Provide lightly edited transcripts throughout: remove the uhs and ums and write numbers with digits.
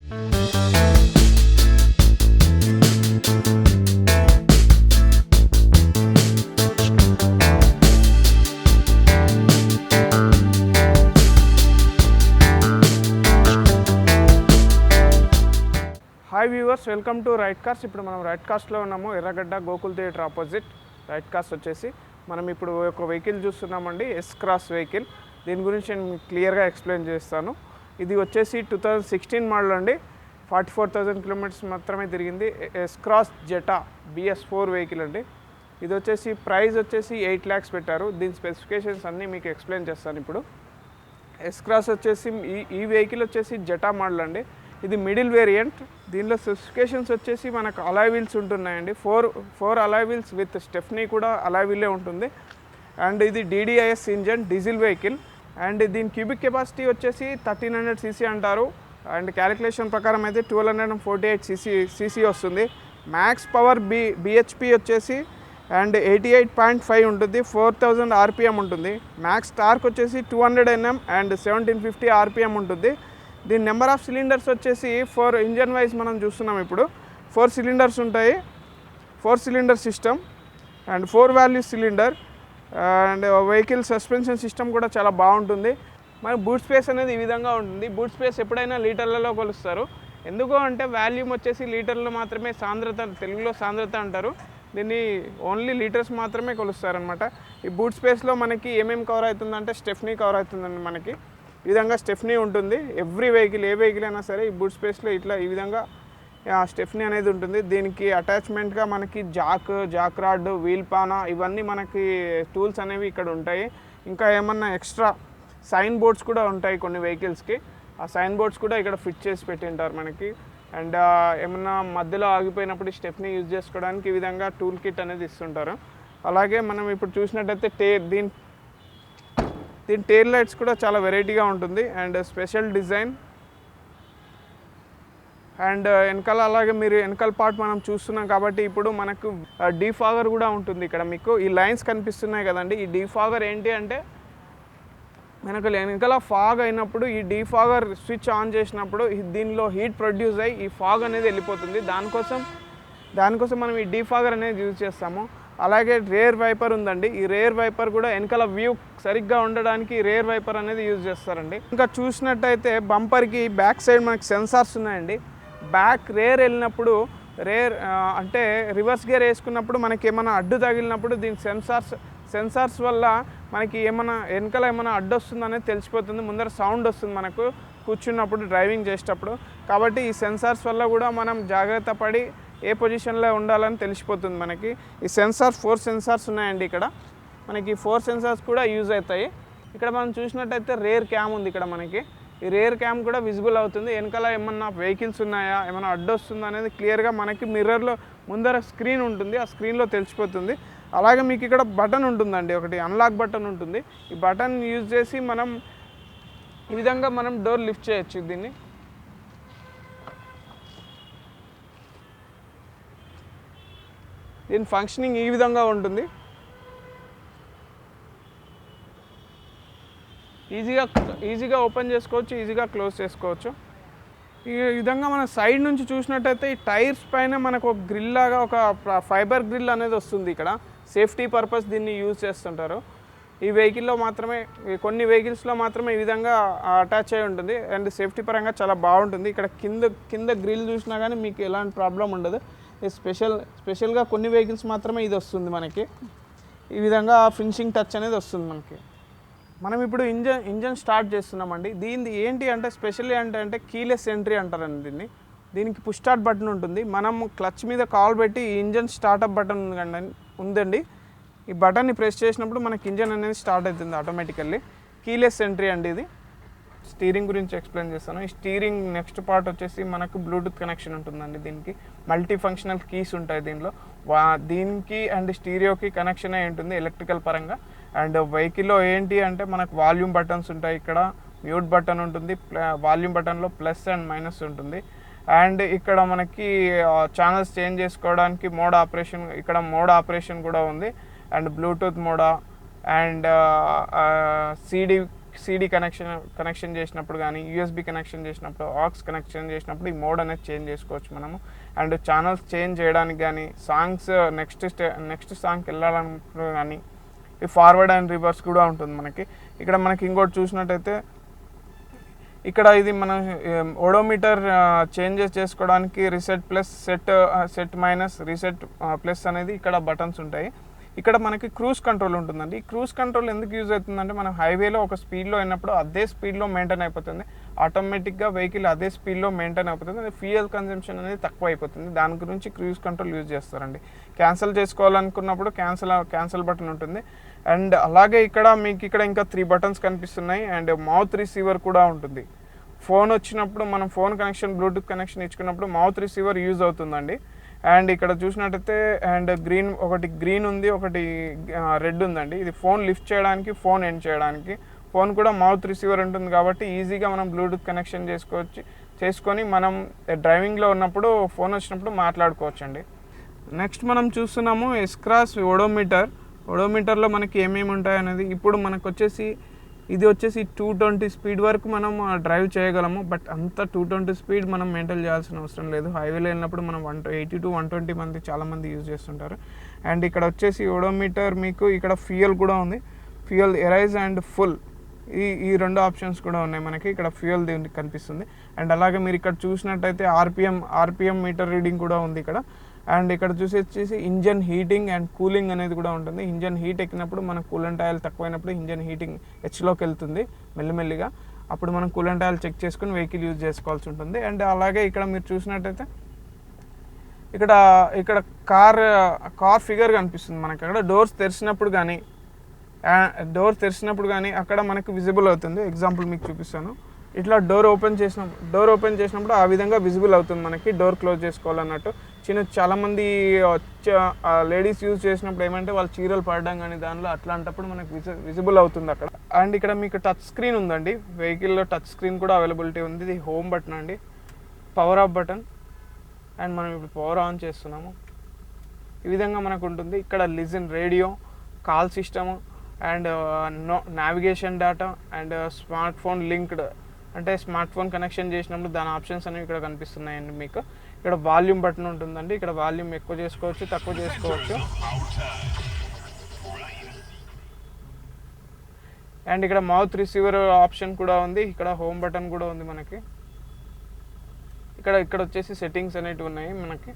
Hi viewers, welcome to right cars. ఇప్పుడు మనం right కార్స్లో ఉన్నాము, ఎర్రగడ్డ Gokul theatre opposite. Right cars వచ్చేసి మనం ఇప్పుడు ఒక వెహికల్ చూస్తున్నామండి, ఎస్ క్రాస్ వెహికల్. దీని గురించి నేను క్లియర్గా ఎక్స్ప్లెయిన్ చేస్తాను. ఇది వచ్చేసి 2016 మోడల్ అండి, 44,000 కిలోమీటర్స్ మాత్రమే తిరిగింది. S Cross Zeta BS4 vehicle అండి. ఇది వచ్చేసి ప్రైస్ వచ్చేసి 8 lakhs పెట్టారు. దీని స్పెసిఫికేషన్స్ అన్నీ మీకు ఎక్స్ప్లెయిన్ చేస్తాను ఇప్పుడు. ఎస్ క్రాస్ వచ్చేసి ఈ వెహికల్ వచ్చేసి జెటా మోడల్ అండి. ఇది మిడిల్ వేరియంట్. దీనిలో స్పెసిఫికేషన్స్ వచ్చేసి మనకు అలాయ్ వీల్స్ ఉంటున్నాయండి. Four alloy wheels with stepney కూడా అలాయ్ వీలే ఉంటుంది. అండ్ ఇది DDIS engine, diesel vehicle. And దీని క్యూబిక్ కెపాసిటీ వచ్చేసి 1300 cc అంటారు. అండ్ క్యాలిక్యులేషన్ ప్రకారం అయితే 1248 cc వస్తుంది. మ్యాక్స్ పవర్ BHP వచ్చేసి అండ్ 88.5 ఉంటుంది. 4000 RPM ఉంటుంది. మ్యాక్స్ టార్క్ వచ్చేసి 200 Nm అండ్ 1750 RPM ఉంటుంది. దీని నెంబర్ ఆఫ్ సిలిండర్స్ వచ్చేసి 4 ఇంజన్ వైజ్ మనం చూస్తున్నాం. ఇప్పుడు 4 సిలిండర్స్ ఉంటాయి. 4 cylinder system and 4 value cylinder. And vehicle suspension system కూడా చాలా బాగుంటుంది. మరి బూట్ స్పేస్ అనేది ఈ విధంగా ఉంటుంది. బూట్ స్పేస్ ఎప్పుడైనా లీటర్లలో కొలుస్తారు. ఎందుకు అంటే వాల్యూమ్ వచ్చేసి లీటర్లో మాత్రమే, సాంద్రత తెలుగులో సాంద్రత అంటారు. దీన్ని ఓన్లీ లీటర్స్ మాత్రమే కొలుస్తారనమాట. ఈ బూట్ స్పేస్లో మనకి ఏమేమి కవర్ అవుతుందంటే స్టెఫ్నీ కవర్ అవుతుందండి. మనకి ఈ విధంగా స్టెఫ్నీ ఉంటుంది. ఎవ్రీ వెహికల్, ఏ వెహికల్ అయినా సరే ఈ బూట్ స్పేస్లో ఇట్లా ఈ విధంగా స్టెఫ్నీ అనేది ఉంటుంది. దీనికి అటాచ్మెంట్గా మనకి జాక్ రాడ్, వీల్ పానా, ఇవన్నీ మనకి టూల్స్ అనేవి ఇక్కడ ఉంటాయి. ఇంకా ఏమన్నా ఎక్స్ట్రా సైన్ బోర్డ్స్ కూడా ఉంటాయి కొన్ని వెహికల్స్కి. ఆ సైన్ బోర్డ్స్ కూడా ఇక్కడ ఫిట్ చేసి పెట్టింటారు మనకి. అండ్ ఏమన్నా మధ్యలో ఆగిపోయినప్పుడు స్టెఫ్నీ యూజ్ చేసుకోవడానికి ఈ విధంగా టూల్ కిట్ అనేది ఇస్తుంటారు. అలాగే మనం ఇప్పుడు చూసినట్టయితే దీని టెయిల్ లైట్స్ కూడా చాలా వెరైటీగా ఉంటుంది అండ్ స్పెషల్ డిజైన్. అండ్ వెనకాల, అలాగే మీరు వెనకాల పార్ట్ మనం చూస్తున్నాం కాబట్టి ఇప్పుడు మనకు డీఫాగర్ కూడా ఉంటుంది. ఇక్కడ మీకు ఈ లైన్స్ కనిపిస్తున్నాయి కదండి. ఈ డీఫాగర్ ఏంటి అంటే మనకు వెనకాల ఫాగ్ అయినప్పుడు ఈ డీఫాగర్ స్విచ్ ఆన్ చేసినప్పుడు దీనిలో హీట్ ప్రొడ్యూస్ అయ్యి ఈ ఫాగ్ అనేది వెళ్ళిపోతుంది. దానికోసం మనం ఈ డీఫాగర్ అనేది యూజ్ చేస్తాము. అలాగే రేర్ వైపర్ ఉందండి. ఈ రేర్ వైపర్ కూడా వెనకాల వ్యూ సరిగ్గా ఉండడానికి రేర్ వైపర్ అనేది యూజ్ చేస్తారండి. ఇంకా చూసినట్టయితే బంపర్కి బ్యాక్ సైడ్ మనకి సెన్సార్స్ ఉన్నాయండి. బ్యాక్ రేర్ వెళ్ళినప్పుడు, అంటే రివర్స్ గేర్ వేసుకున్నప్పుడు మనకి ఏమైనా అడ్డు తగిలినప్పుడు దీని సెన్సార్స్ వల్ల మనకి ఏమైనా వెనకాల ఏమైనా అడ్డు వస్తుంది అనేది తెలిసిపోతుంది. ముందర సౌండ్ వస్తుంది మనకు కూర్చున్నప్పుడు, డ్రైవింగ్ చేసేటప్పుడు. కాబట్టి ఈ సెన్సార్స్ వల్ల కూడా మనం జాగ్రత్త పడి ఏ పొజిషన్లో ఉండాలని తెలిసిపోతుంది మనకి. ఈ 4 సెన్సార్స్ ఉన్నాయండి. ఇక్కడ మనకి 4 సెన్సార్స్ కూడా యూజ్ అవుతాయి. ఇక్కడ మనం చూసినట్టయితే రేర్ క్యామ్ ఉంది. ఇక్కడ మనకి ఈ రేర్ క్యామ్ కూడా విజిబుల్ అవుతుంది. వెనకాల ఏమన్నా వెహికల్స్ ఉన్నాయా, ఏమైనా అడ్డు వస్తుందా అనేది క్లియర్గా మనకి మిర్రర్లో ముందర స్క్రీన్ ఉంటుంది. ఆ స్క్రీన్లో తెలిసిపోతుంది. అలాగే మీకు ఇక్కడ బటన్ ఉంటుందండి, ఒకటి అన్లాక్ బటన్ ఉంటుంది. ఈ బటన్ యూజ్ చేసి మనం ఈ విధంగా మనం డోర్ లిఫ్ట్ చేయొచ్చు. దీని ఫంక్షనింగ్ ఈ విధంగా ఉంటుంది. ఈజీగా ఓపెన్ చేసుకోవచ్చు, ఈజీగా క్లోజ్ చేసుకోవచ్చు. ఈ విధంగా మన సైడ్ నుంచి చూసినట్టయితే ఈ టైర్స్ పైన మనకు ఒక గ్రిల్ లాగా, ఒక ఫైబర్ గ్రిల్ అనేది వస్తుంది. ఇక్కడ సేఫ్టీ పర్పస్ దీన్ని యూజ్ చేస్తుంటారు. ఈ వెహికల్లో మాత్రమే, కొన్ని వెహికల్స్లో మాత్రమే ఈ విధంగా అటాచ్ అయి ఉంటుంది. అండ్ సేఫ్టీ పరంగా చాలా బాగుంటుంది. ఇక్కడ కింద గ్రిల్ చూసినా కానీ మీకు ఎలాంటి ప్రాబ్లం ఉండదు. స్పెషల్గా కొన్ని వెహికల్స్ మాత్రమే ఇది వస్తుంది మనకి. ఈ విధంగా ఫినిషింగ్ టచ్ అనేది వస్తుంది మనకి. మనం ఇప్పుడు ఇంజన్ స్టార్ట్ చేస్తున్నామండి. దీనిది ఏంటి అంటే స్పెషల్ ఏంటంటే కీలెస్ ఎంట్రీ అంటారండి దీనికి పుష్ స్టార్ట్ బటన్ ఉంటుంది. మనం క్లచ్ మీద కాల్ పెట్టి ఈ ఇంజన్ స్టార్ట్అప్ బటన్ ఉందండి. ఈ బటన్ని ప్రెస్ చేసినప్పుడు మనకి ఇంజన్ అనేది స్టార్ట్ అవుతుంది ఆటోమేటికల్లీ. కీలెస్ ఎంట్రీ అండి ఇది. స్టీరింగ్ గురించి ఎక్స్ప్లెయిన్ చేస్తాను. ఈ స్టీరింగ్ నెక్స్ట్ పార్ట్ వచ్చేసి మనకు బ్లూటూత్ కనెక్షన్ ఉంటుందండి. దీనికి మల్టీ ఫంక్షనల్ కీస్ ఉంటాయి దీనిలో. దీనికి అండ్ స్టీరియోకి కనెక్షన్ అయి ఉంటుంది ఎలక్ట్రికల్ పరంగా. అండ్ వెహికల్లో ఏంటి అంటే మనకు వాల్యూమ్ బటన్స్ ఉంటాయి. ఇక్కడ మ్యూట్ బటన్ ఉంటుంది. వాల్యూమ్ బటన్లో ప్లస్ అండ్ మైనస్ ఉంటుంది. అండ్ ఇక్కడ మనకి ఛానల్స్ చేంజ్ చేసుకోవడానికి మోడ్ ఆపరేషన్ కూడా ఉంది. అండ్ బ్లూటూత్ మోడా అండ్ CD కనెక్షన్ చేసినప్పుడు కానీ USB కనెక్షన్ చేసినప్పుడు AUX కనెక్షన్ చేసినప్పుడు ఈ మోడ్ అనేది చేంజ్ చేసుకోవచ్చు మనము. అండ్ ఛానల్స్ చేంజ్ చేయడానికి కానీ సాంగ్స్ నెక్స్ట్ సాంగ్కి వెళ్ళాలనుకున్నప్పుడు కానీ ఈ ఫార్వర్డ్ అండ్ రివర్స్ కూడా ఉంటుంది మనకి. ఇక్కడ మనకి ఇంకోటి చూసినట్టయితే ఇక్కడ ఇది మన ఓడోమీటర్ చేంజెస్ చేసుకోవడానికి reset plus set minus reset plus అనేది ఇక్కడ బటన్స్ ఉంటాయి. ఇక్కడ మనకి క్రూజ్ కంట్రోల్ ఉంటుందండి. ఈ క్రూజ్ కంట్రోల్ ఎందుకు యూజ్ అవుతుందంటే మనం హైవేలో ఒక స్పీడ్లో అయినప్పుడు అదే స్పీడ్లో మెయింటైన్ అయిపోతుంది, ఆటోమేటిక్గా వెహికల్ అదే స్పీడ్లో మెయింటైన్ అయిపోతుంది, అది ఫ్యూయల్ కన్జంప్షన్ అనేది తక్కువ అయిపోతుంది. దాని గురించి క్రూజ్ కంట్రోల్ యూజ్ చేస్తారండి. క్యాన్సిల్ చేసుకోవాలనుకున్నప్పుడు క్యాన్సిల్ బటన్ ఉంటుంది. అండ్ అలాగే మీకు ఇక్కడ ఇంకా 3 బటన్స్ కనిపిస్తున్నాయి. అండ్ మౌత్ రిసీవర్ కూడా ఉంటుంది. ఫోన్ వచ్చినప్పుడు మనం ఫోన్ కనెక్షన్ బ్లూటూత్ కనెక్షన్ ఇచ్చుకున్నప్పుడు మౌత్ రిసీవర్ యూజ్ అవుతుందండి. అండ్ ఇక్కడ చూసినట్టయితే అండ్ ఒకటి గ్రీన్ ఉంది, ఒకటి రెడ్ ఉందండి. ఇది ఫోన్ లిఫ్ట్ చేయడానికి, ఫోన్ ఎండ్ చేయడానికి. ఫోన్ కూడా మౌత్ రిసీవర్ ఉంటుంది కాబట్టి ఈజీగా మనం బ్లూటూత్ కనెక్షన్ చేసుకొని మనం డ్రైవింగ్లో ఉన్నప్పుడు ఫోన్ వచ్చినప్పుడు మాట్లాడుకోవచ్చు అండి. నెక్స్ట్ మనం చూస్తున్నాము S-Cross ఓడోమీటర్లో మనకి ఏమేమి ఉంటాయి అనేది. ఇప్పుడు మనకు ఇది వచ్చేసి 220 స్పీడ్ వరకు మనం డ్రైవ్ చేయగలము. బట్ అంత 220 స్పీడ్ మనం మెయింటైన్ చేయాల్సిన అవసరం లేదు. హైవేలో వెళ్ళినప్పుడు మనం 80 to 120 మంది చాలామంది యూజ్ చేస్తుంటారు. అండ్ ఇక్కడ వచ్చేసి ఓడోమీటర్ మీకు ఇక్కడ ఫ్యూయల్ కూడా ఉంది, ఫ్యూయల్ ఎరైజ్ అండ్ ఫుల్, ఈ 2 ఆప్షన్స్ కూడా ఉన్నాయి మనకి. ఇక్కడ ఫ్యూయల్ కనిపిస్తుంది. అండ్ అలాగే మీరు ఇక్కడ చూసినట్టయితే ఆర్పిఎం మీటర్ రీడింగ్ కూడా ఉంది ఇక్కడ. అండ్ ఇక్కడ వచ్చేసి ఇంజన్ హీటింగ్ అండ్ కూలింగ్ అనేది కూడా ఉంటుంది. ఇంజన్ హీట్ ఎక్కినప్పుడు మన కూలెంట్ ఆయిల్ తక్కువైనప్పుడు ఇంజన్ హీటింగ్ హెచ్లోకి వెళ్తుంది మెల్లిమెల్లిగా. అప్పుడు మనం కూలెంట్ ఆయిల్ చెక్ చేసుకుని వెహికల్ యూజ్ చేసుకోవాల్సి ఉంటుంది. అండ్ అలాగే ఇక్కడ మీరు చూసినట్టయితే ఇక్కడ కార్ ఫిగర్ కనిపిస్తుంది మనకి. అక్కడ డోర్స్ తెరిచినప్పుడు కానీ అక్కడ మనకు విజిబుల్ అవుతుంది. ఎగ్జాంపుల్ మీకు చూపిస్తాను. ఇట్లా డోర్ ఓపెన్ చేసినప్పుడు ఆ విధంగా విజిబుల్ అవుతుంది మనకి. డోర్ క్లోజ్ చేసుకోవాలన్నట్టు చాలామంది లేడీస్ యూజ్ చేసినప్పుడు ఏమంటే వాళ్ళు చీరలు పడడం కానీ దానిలో అట్లాంటప్పుడు మనకు విజిబుల్ అవుతుంది అక్కడ. అండ్ ఇక్కడ మీకు టచ్ స్క్రీన్ ఉందండి. వెహికల్లో టచ్ స్క్రీన్ కూడా అవైలబిలిటీ ఉంది. ఇది హోమ్ బటన్ అండి, పవర్ ఆఫ్ బటన్. అండ్ మనం ఇప్పుడు పవర్ ఆన్ చేస్తున్నాము. ఈ విధంగా మనకు ఉంటుంది. ఇక్కడ listen, radio, call system and navigation data and smart phone linked, అంటే స్మార్ట్ ఫోన్ కనెక్షన్ చేసినప్పుడు దాని ఆప్షన్స్ అనేవి ఇక్కడ కనిపిస్తున్నాయండి మీకు. ఇక్కడ వాల్యూమ్ బటన్ ఉంటుందండి. ఇక్కడ వాల్యూమ్ ఎక్కువ చేసుకోవచ్చు, తక్కువ చేసుకోవచ్చు. అండ్ ఇక్కడ మౌత్ రిసీవర్ ఆప్షన్ కూడా ఉంది. ఇక్కడ హోమ్ బటన్ కూడా ఉంది మనకి. ఇక్కడ వచ్చేసి సెట్టింగ్స్ అనేవి ఉన్నాయి మనకి.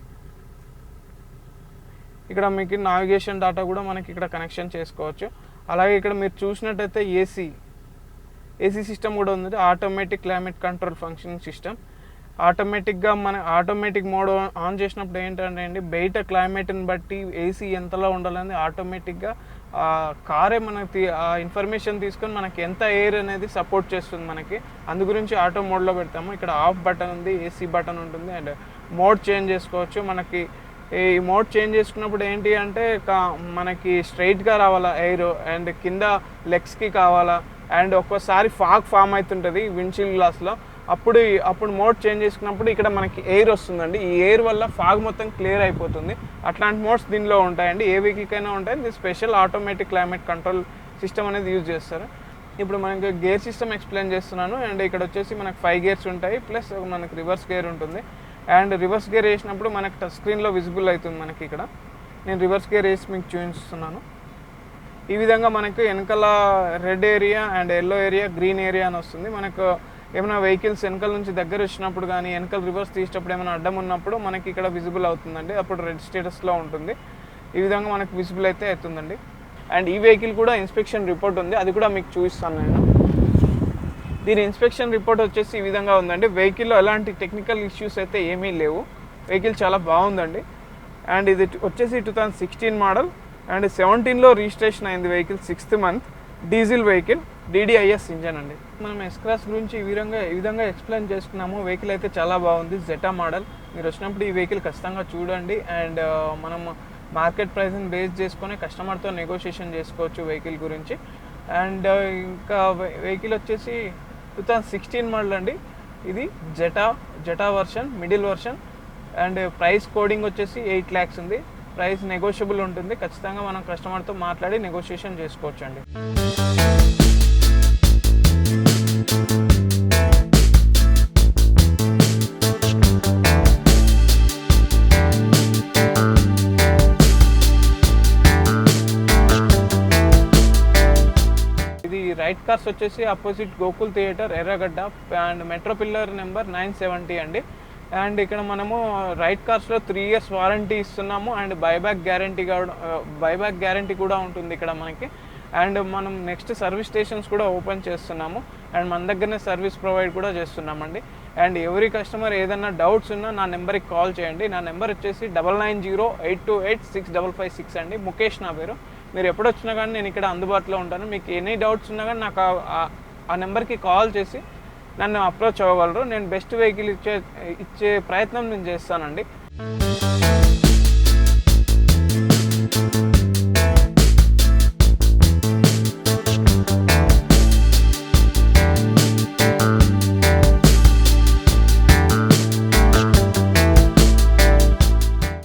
ఇక్కడ మీకు నావిగేషన్ డేటా కూడా మనకి ఇక్కడ కనెక్షన్ చేసుకోవచ్చు. అలాగే ఇక్కడ మీరు చూసినట్టయితే ఏసీ సిస్టమ్ కూడా ఉంది. Automatic climate control functioning system. Automatic mode on చేసినప్పుడు ఏంటంటే అండి, బయట క్లైమేట్ని బట్టి ఏసీ ఎంతలో ఉండాలని ఆటోమేటిక్గా కారే మనకి ఆ ఇన్ఫర్మేషన్ తీసుకొని మనకి ఎంత ఎయిర్ అనేది సపోర్ట్ చేస్తుంది మనకి. అందు గురించి ఆటో మోడ్లో పెడతాము. ఇక్కడ ఆఫ్ బటన్ ఉంది, ఏసీ బటన్ ఉంటుంది. అండ్ మోడ్ చేంజ్ చేసుకోవచ్చు. మనకి ఈ మోడ్ చేంజ్ చేసుకున్నప్పుడు ఏంటి అంటే మనకి స్ట్రైట్గా రావాలా ఎయిర్, అండ్ కింద లెగ్స్కి కావాలా. అండ్ ఒక్కోసారి ఫాగ్ ఫామ్ అవుతుంటుంది విండ్షీల్డ్ గ్లాస్లో. అప్పుడు మోడ్ చేంజ్ చేసుకున్నప్పుడు ఇక్కడ మనకి ఎయిర్ వస్తుందండి. ఈ ఎయిర్ వల్ల ఫాగ్ మొత్తం క్లియర్ అయిపోతుంది. అట్లాంటి మోడ్స్ దీనిలో ఉంటాయండి. ఏ వెహికల్కైనా ఉంటాయి. ఇది special automatic climate control system అనేది యూజ్ చేస్తారు. ఇప్పుడు మనకి గేర్ సిస్టమ్ ఎక్స్ప్లెయిన్ చేస్తున్నాను. అండ్ ఇక్కడ వచ్చేసి మనకు 5 గేర్స్ ఉంటాయి, ప్లస్ మనకి రివర్స్ గేర్ ఉంటుంది. అండ్ రివర్స్ గేర్ వేసినప్పుడు మనకి టచ్ స్క్రీన్లో విజిబుల్ అవుతుంది మనకి. ఇక్కడ నేను రివర్స్ గేర్ వేసి మీకు చూపిస్తున్నాను. ఈ విధంగా మనకు వెనకాల red area and yellow area, green area అని వస్తుంది. మనకు ఏమైనా వెహికల్స్ వెనకాల నుంచి దగ్గర వచ్చినప్పుడు కానీ వెనకాల రివర్స్ తీసేటప్పుడు ఏమైనా అడ్డం ఉన్నప్పుడు మనకి ఇక్కడ విజిబుల్ అవుతుందండి. అప్పుడు రెడ్ స్టేటస్లో ఉంటుంది. ఈ విధంగా మనకు విజిబుల్ అయితే అవుతుందండి. అండ్ ఈ వెహికల్ కూడా ఇన్స్పెక్షన్ రిపోర్ట్ ఉంది, అది కూడా మీకు చూపిస్తాను నేను. దీని ఇన్స్పెక్షన్ రిపోర్ట్ వచ్చేసి ఈ విధంగా ఉందండి. వెహికల్లో ఎలాంటి టెక్నికల్ ఇష్యూస్ అయితే ఏమీ లేవు. వెహికల్ చాలా బాగుందండి. అండ్ ఇది వచ్చేసి 2016 మోడల్ అండ్ 17లో రిజిస్ట్రేషన్ అయింది vehicle. 6th month diesel vehicle, DDIS engine అండి. మనం S-Cross గురించి ఈ విధంగా ఎక్స్ప్లెయిన్ చేసుకున్నాము. వెహికల్ అయితే చాలా బాగుంది, జెటా మోడల్. మీరు వచ్చినప్పుడు ఈ వెహికల్ ఖచ్చితంగా చూడండి. అండ్ మనం మార్కెట్ ప్రైస్ని బేస్ చేసుకొని కస్టమర్తో నెగోషియేషన్ చేసుకోవచ్చు వెహికల్ గురించి. అండ్ ఇంకా వెహికల్ వచ్చేసి 2016 మోడల్ అండి. ఇది Zeta version, middle version. And price coding వచ్చేసి 8 lakhs ఉంది. ప్రైస్ నెగోషియబుల్ ఉంటుంది. ఖచ్చితంగా మనం కస్టమర్తో మాట్లాడి నెగోషియేషన్ చేసుకోవచ్చు అండి. రైట్ కార్స్ వచ్చేసి అపోజిట్ గోకుల్ థియేటర్ ఎర్రగడ్డ అండ్ మెట్రో పిల్లర్ నెంబర్ 970 అండి. అండ్ ఇక్కడ మనము రైట్ కార్స్లో 3 years వారంటీ ఇస్తున్నాము అండ్ బైబ్యాక్ గ్యారంటీ కూడా ఉంటుంది ఇక్కడ మనకి. అండ్ మనం నెక్స్ట్ సర్వీస్ స్టేషన్స్ కూడా ఓపెన్ చేస్తున్నాము అండ్ మన దగ్గరనే సర్వీస్ ప్రొవైడ్ కూడా చేస్తున్నామండి. అండ్ ఎవరి కస్టమర్ ఏదైనా డౌట్స్ ఉన్నా నా నెంబర్కి కాల్ చేయండి. నా నెంబర్ వచ్చేసి 9908286556 అండి. ముఖేష్ నా పేరు. మీరు ఎప్పుడు వచ్చినా కానీ నేను ఇక్కడ అందుబాటులో ఉంటాను. మీకు ఎనీ డౌట్స్ ఉన్నా కానీ నాకు ఆ నెంబర్కి కాల్ చేసి నన్ను అప్రోచ్ అవ్వగలరు. నేను బెస్ట్ వెహికల్ ఇచ్చే ప్రయత్నం నేను చేస్తానండి.